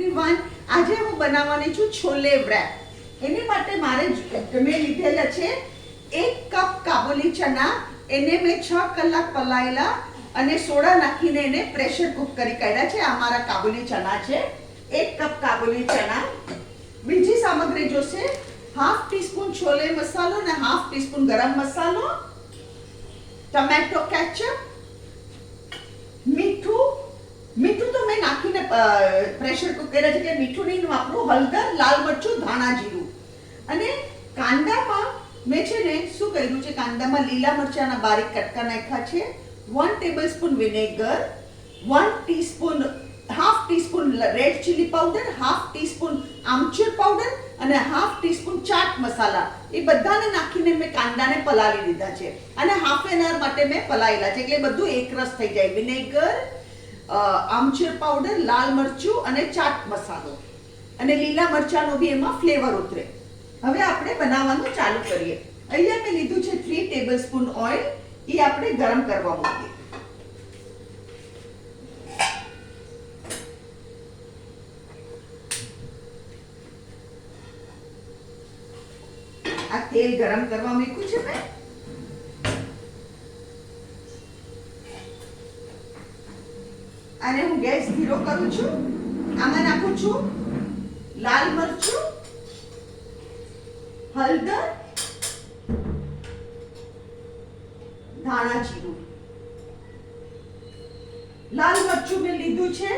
Everyone. આજે હું બનાવવાની છું છોલે વ્રેપ. એની માટે મારે મેં લીધેલા છે 1 કપ કાબુલી ચના. એને મેં 6 કલાક પલાળેલા અને સોડા નાખીને એને પ્રેશર કુક કરી કાઢ્યા છે. આ મારા કાબુલી ચના છે. 1 કપ કાબુલી ચના. બીજી સામગ્રી જોશે: હાફ ટીસ્પૂન છોલે મસાલો અને હાફ ટીસ્પૂન ગરમ મસાલો, ટમેટો કેચઅપ, મીઠું તો મેં નાખીને પ્રેશર કુક કર્યા છે કે મીઠું નહીં વાપરું. હળદર, લાલ મરચું, ધાણા જીરું. અને કાંદામાં મેં છે ને શું કર્યું છે, કાંદામાં લીલા મરચાના બારીક કટકા નાખ્યા છે, 1 tablespoon vinegar, half teaspoon red chilli powder, half teaspoon amchur powder અને હાફ ટીસ્પૂન ચાટ મસાલા. એ બધાને નાખીને મેં કાંદાને પલાળી લીધા છે અને હાફ એન અવર માટે મેં પલાળેલા છે એટલે બધું એકરસ થઈ જાય. વિનેગર, આમચૂર પાવડર, લાલ મરચું અને ચાટ મસાલો અને લીલા મરચાંનો બી એમાં ફ્લેવર ઉતરે. હવે આપણે બનાવવાનું ચાલુ કરીએ. અહીંયા મેં લીધું છે 3 ટેબલસ્પૂન ઓઇલ. એ આપણે ગરમ કરવા મૂકીએ. આ તેલ ગરમ કરવા મૂક્યું છે મેં. અને હું ગેસ ધીરો કરું છું. આમાં નાખું છું લાલ મરચું, હળદર, ધાણા જીરું. લાલ મરચું મેં લીધું છે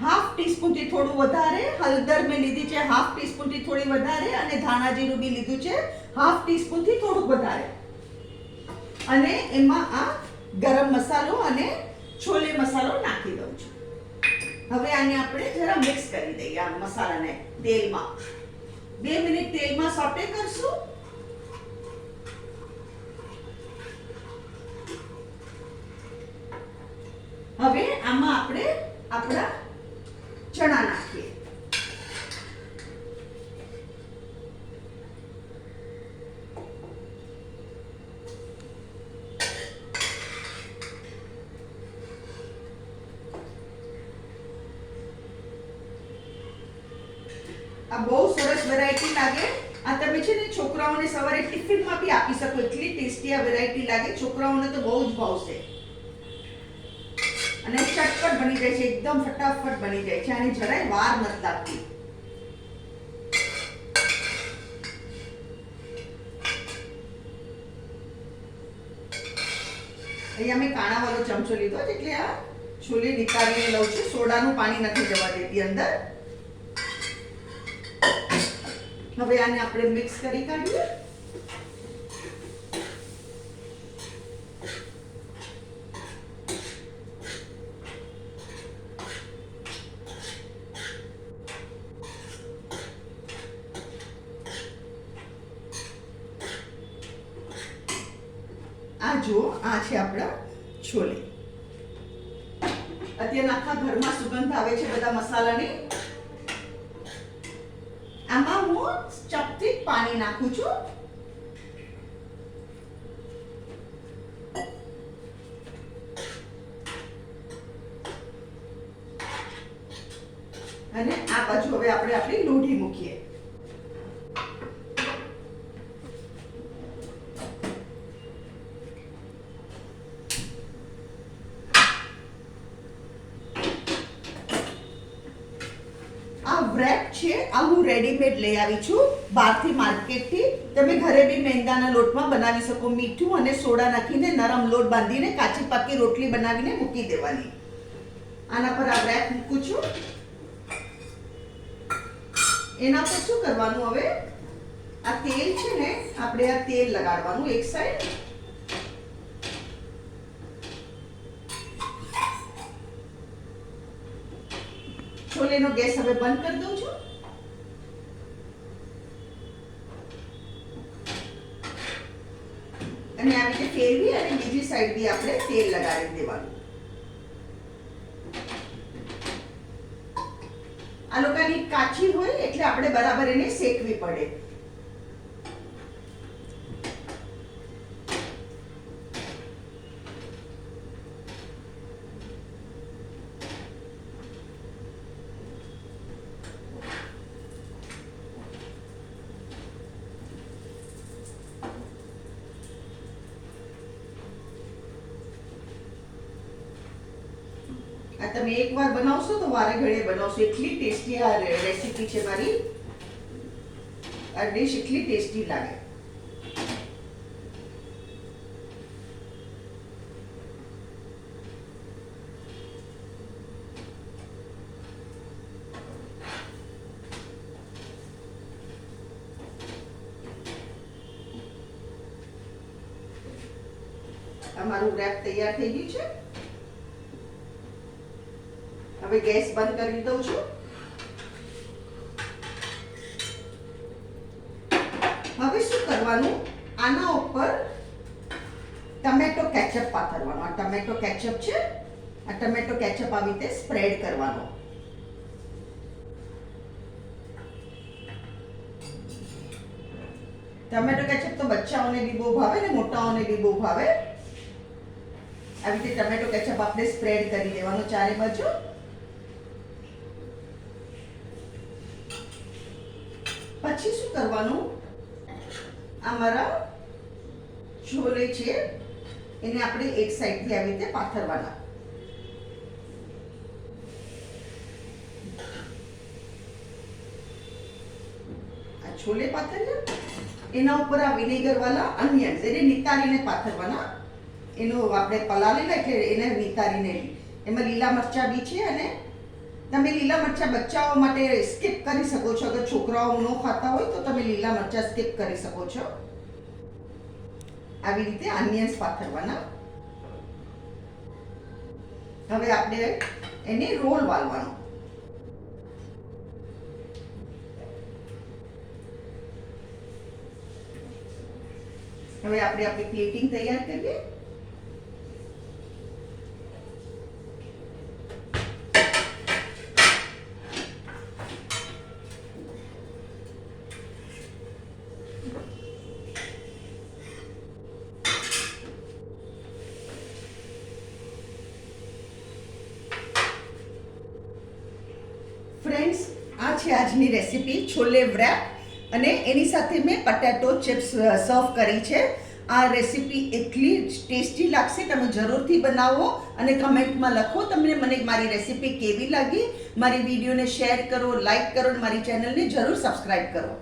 હાફ ટીસ્પૂન થી થોડું વધારે, હળદર મેં લીધી છે હાફ ટીસ્પૂન થી થોડી વધારે અને ધાણા જીરું બી લીધું છે હાફ ટીસ્પૂન થી થોડું વધારે. અને એમાં આ ગરમ મસાલો અને છોલે મસાલો નાખી દઉં છું. હવે આને આપણે જરા મિક્સ કરી દઈએ. આ મસાલાને તેલમાં 2 મિનિટ તેલમાં સોટે કરશું. હવે આમાં આપણે આપણા ચણા નાખીએ. આ બહુ સરસ વેરાયટી લાગે. આ તમે છે ને છોકરાઓને સવારે ટિફિનમાં બી આપી શકો. એટલી ટેસ્ટી આ વેરાયટી લાગે. છોકરાઓને તો બહુ જ ભાવશે અને ચટપટ બની જાય છે. એકદમ ફટાફટ બની જાય છે. આની જરાય વાર નથી લાગતી. અહીંયા મેં કાણાવાળો ચમચો લીધો છે એટલે આ છોલે નીકાળીને લઉં છું. સોડાનું પાણી નથી જવા દેતી અંદર. હવે આને આપણે મિક્સ કરી કાઢીએ. આ જુઓ, આ છે આપણા છોલે. અત્યારે આખા ઘરમાં સુગંધ આવે છે બધા મસાલાની. આમાં હું ચપટી પાણી નાખું છું. અને આ બાજુ હવે આપણે આપણી લોઢી મૂકીએ. વ્રેપ છે આ હું રેડીમેડ લઈ આવી છું બહારથી માર્કેટથી. તમે ઘરે બી મેંદાના લોટમાં બનાવી શકો. મીઠું અને સોડા નાખીને નરમ લોટ બાંધીને કાચી પાકી રોટલી બનાવીને મૂકી દેવાની. આના પર આ વ્રેપ મૂકું છું. એના પર શું કરવાનું, હવે આ તેલ છે ને આપણે આ તેલ લગાડવાનું એક સાઈડ. છોલેનો ગેસ હવે બંધ કરી દઉં છું. અને આવી રીતે ફેરવી અને બીજી સાઈડ બી આપણે તેલ લગાડી દેવાનું. આ લોકોની કાચી હોય એટલે આપણે બરાબર એને શેકવી પડે. તમે એકવાર બનાવશો તો વારે ઘડીએ બનાવશો. એટલી ટેસ્ટી આ રેસીપી છે મારી. આ ડિશ એટલી ટેસ્ટી લાગે. અમારું રેપ તૈયાર થઈ ગયું છે. હવે ગેસ બંધ કરી દઉં છું. હવે શું કરવાનું, આના ઉપર ટમેટો કેચઅપ પાથરવાનો. આ ટમેટો કેચઅપ છે, આ ટમેટો કેચઅપ આવી રીતે સ્પ્રેડ કરવાનો. ટમેટો કેચઅપ તો બચ્ચાઓને બી બહુ ભાવે ને મોટાઓને બી બહુ ભાવે. આવી રીતે ટમેટો કેચઅપ આપણે સ્પ્રેડ કરી દેવાનો ચારે બાજુ. પછી શું કરવાનું, અમારા છોલે છે એને આપણે એક સાઈડથી આવી રીતે પાથરવાના. આ છોલે પાથર્યા, એના ઉપર આ વિનેગર વાળા અનિયન્સ એને નિતારીને પાથરવાના. એનો આપણે પલાળેલા એટલે એને નિતારીને. એમાં લીલા મરચા બી છે અને તમે લીલા મરચા બચ્ચાઓ માટે સ્કીપ કરી શકો છો. અગર છોકરાઓ ન ખાતા હોય તો તમે લીલા મરચા સ્કીપ કરી શકો છો. આવી રીતે અનિયન્સ પાથરવાના. હવે આપણે એને રોલ વાળવાનો. હવે આપણે આપણી પ્લેટિંગ તૈયાર કરીએ. ફ્રેન્ડ્સ, આ છે આજની રેસીપી છોલે વ્રેપ અને એની સાથે મેં પટેટો ચિપ્સ સર્વ કરી છે. આ રેસીપી એટલી ટેસ્ટી લાગશે, તમે જરૂરથી બનાવો અને કમેન્ટમાં લખો તમને મને મારી રેસીપી કેવી લાગી. મારી વિડીયોને શેર કરો, લાઈક કરો અને મારી ચેનલને જરૂર સબસ્ક્રાઈબ કરો.